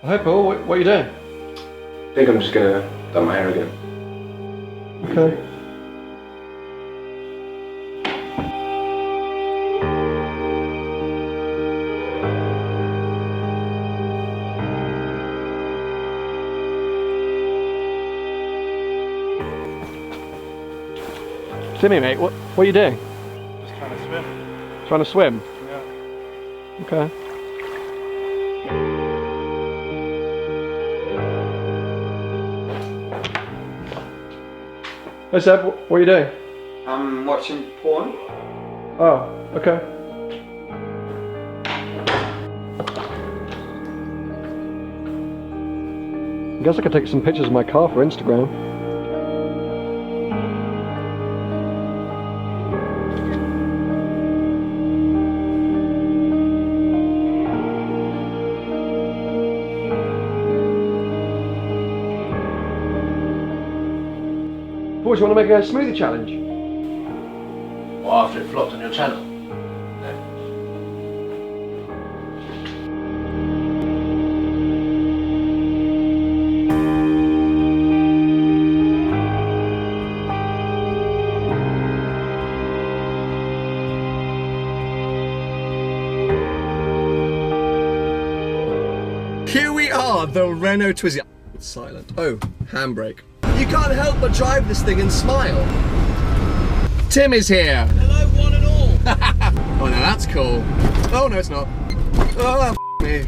Hi Paul, what are you doing? I think I'm just gonna dye my hair again. Okay. Dimi, mate, what are you doing? Just trying to swim. Trying to swim? Yeah. Okay. Hey Seb, what are you doing? I'm watching porn. Oh, okay. I guess I could take some pictures of my car for Instagram. Boys, you want to make a smoothie challenge? Or after it flopped on your channel? Here we are, the Renault Twizy. It's silent. Oh, handbrake. You can't help but drive this thing and smile. Tim is here. Hello, one and all. Oh, now that's cool. Oh, no, it's not. Oh, me.